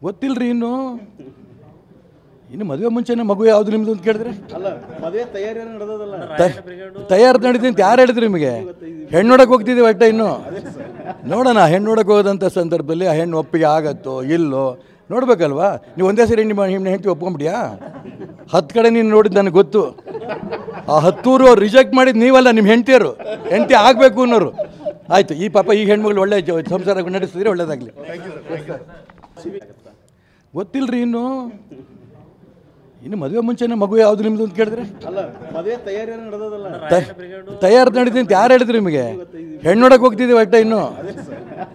ಗೊತ್ತಿಲ್ಲರಿ ಇನ್ನು ಮದುವೆ ಮುಂಚೆನೇ ಮಗು ಯಾವುದು ನಿಮ್ದು ಅಂತ ಕೇಳಿದ್ರೆ ಅಲ್ಲ ಮದುವೆ ತಯಾರಿ ನಡೆದದಲ್ಲ ತಯಾರು ನಡೀತಿ ಅಂತ ಯಾರು ಹೇಳಿದ್ರು ನಿಮಗೆ? ಹೆಣ್ಣು ನೋಡಕ್ಕೆ ಹೋಗ್ತಿದ್ದೀವಿ ಒಟ್ಟ ಇನ್ನು ನೋಡೋಣ. ಹೆಣ್ಣು ನೋಡಕ್ಕೆ ಹೋಗೋದಂಥ ಸಂದರ್ಭದಲ್ಲಿ ಆ ಹೆಣ್ಣು ಒಪ್ಪಿಗೆ ಆಗತ್ತೋ ಇಲ್ಲೋ ನೋಡ್ಬೇಕಲ್ವಾ? ನೀವು ಒಂದೇ ಸರಿ ನಿಮ್ಮ ಹೆಂಡತಿ ಒಪ್ಕೊಂಬಿಡಿಯಾ? 10 ಕಡೆ ನೀನು ನೋಡಿದ್ದು ನನಗೆ ಗೊತ್ತು. ಆ 10 ಅವ್ರು ರಿಜೆಕ್ಟ್ ಮಾಡಿದ್ದು ನೀವಲ್ಲ, ನಿಮ್ಮ ಹೆಂಡತಿಯರು. ಹೆಂಡತಿ ಆಗಬೇಕು ಅನ್ನೋರು. ಆಯಿತು, ಈ ಪಾಪ ಈ ಹೆಣ್ಮಗಳು ಒಳ್ಳೆ ಸಂಸಾರ ನಡೆಸಿದ್ರೆ ಒಳ್ಳೇದಾಗಲಿ. ಗೊತ್ತಿಲ್ಲರಿ ಇನ್ನು ಮದುವೆ ಮುಂಚೆನೇ ಮಗು ಯಾವುದು ನಿಮ್ದು ಅಂತ ಕೇಳಿದ್ರೆ ಅಲ್ಲ ಮದುವೆ ತಯಾರಿ ನಡೆದದಲ್ಲ ತಯಾರು ನಡೀತಿ ಅಂತ ಯಾರು ಹೇಳಿದ್ರು ನಿಮಗೆ? ಹೆಣ್ಣು ನೋಡಕ್ಕೆ ಹೋಗ್ತಿದ್ದೀವಿ ಒಟ್ಟ ಇನ್ನು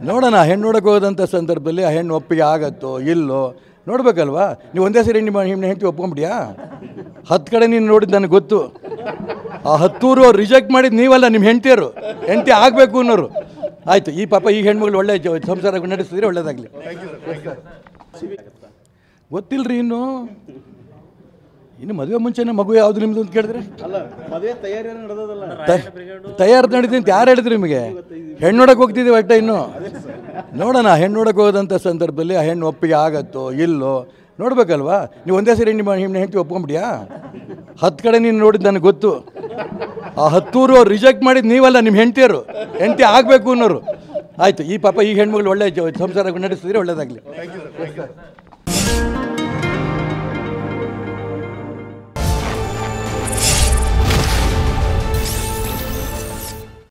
ನೋಡೋಣ. ಹೆಣ್ಣು ನೋಡಕ್ಕೆ ಹೋಗೋದಂಥ ಸಂದರ್ಭದಲ್ಲಿ ಆ ಹೆಣ್ಣು ಒಪ್ಪಿಗೆ ಆಗತ್ತೋ ಇಲ್ಲೋ ನೋಡ್ಬೇಕಲ್ವಾ? ನೀವು ಒಂದೇ ಸರಿ ನಿಮ್ಮ ಹೆಂಡತಿ ಒಪ್ಕೊಂಬಿಡಿಯಾ? 10 ಕಡೆ ನೀನು ನೋಡಿದ್ದು ನನಗೆ ಗೊತ್ತು. ಆ 10 ಅವ್ರು ರಿಜೆಕ್ಟ್ ಮಾಡಿದ್ದು ನೀವಲ್ಲ, ನಿಮ್ಮ ಹೆಂಡತಿಯರು. ಹೆಂಡತಿ ಆಗಬೇಕು ಅನ್ನೋರು. ಆಯಿತು, ಈ ಪಾಪ ಈ ಹೆಣ್ಮಗಳು ಒಳ್ಳೆ ಸಂಸಾರ ನಡೆಸಿದ್ರೆ ಒಳ್ಳೇದಾಗಲಿ. ಗೊತ್ತಿಲ್ಲರಿ ಇನ್ನು ಮದುವೆ ಮುಂಚೆನೇ ಮಗು ಯಾವುದು ನಿಮ್ದು ಅಂತ ಕೇಳಿದ್ರೆ ಅಲ್ಲ ಮದುವೆ ತಯಾರಿ ನಡೆದದಲ್ಲ ತಯಾರು ನಡೀತಿ ಅಂತ ಯಾರು ಹೇಳಿದ್ರು ನಿಮಗೆ? ಹೆಣ್ಣು ನೋಡಕ್ಕೆ ಹೋಗ್ತಿದ್ದೀವಿ ಒಟ್ಟ ಇನ್ನು ನೋಡೋಣ. ಹೆಣ್ಣು ನೋಡಕ್ಕೆ ಹೋಗೋದಂಥ ಸಂದರ್ಭದಲ್ಲಿ ಆ ಹೆಣ್ಣು ಒಪ್ಪಿಗೆ ಆಗತ್ತೋ ಇಲ್ಲೋ ನೋಡ್ಬೇಕಲ್ವಾ? ನೀವು ಒಂದೇ ಸರಿ ನಿಮ್ಮ ಹೆಂಡತಿ ಒಪ್ಕೊಂಬಿಡಿಯಾ? 10 ಕಡೆ ನೀನು ನೋಡಿದ್ದು ನನಗೆ ಗೊತ್ತು. ಆ 10 ಅವ್ರು ರಿಜೆಕ್ಟ್ ಮಾಡಿದ್ದು ನೀವಲ್ಲ, ನಿಮ್ಮ ಹೆಂಡತಿಯರು. ಹೆಂಡತಿ ಆಗಬೇಕು ಅನ್ನೋರು. ಆಯಿತು, ಈ ಪಾಪ ಈ ಹೆಣ್ಮಗಳು ಒಳ್ಳೆ ಸಂಸಾರ ನಡೆಸಿದ್ರೆ ಒಳ್ಳೇದಾಗಲಿ.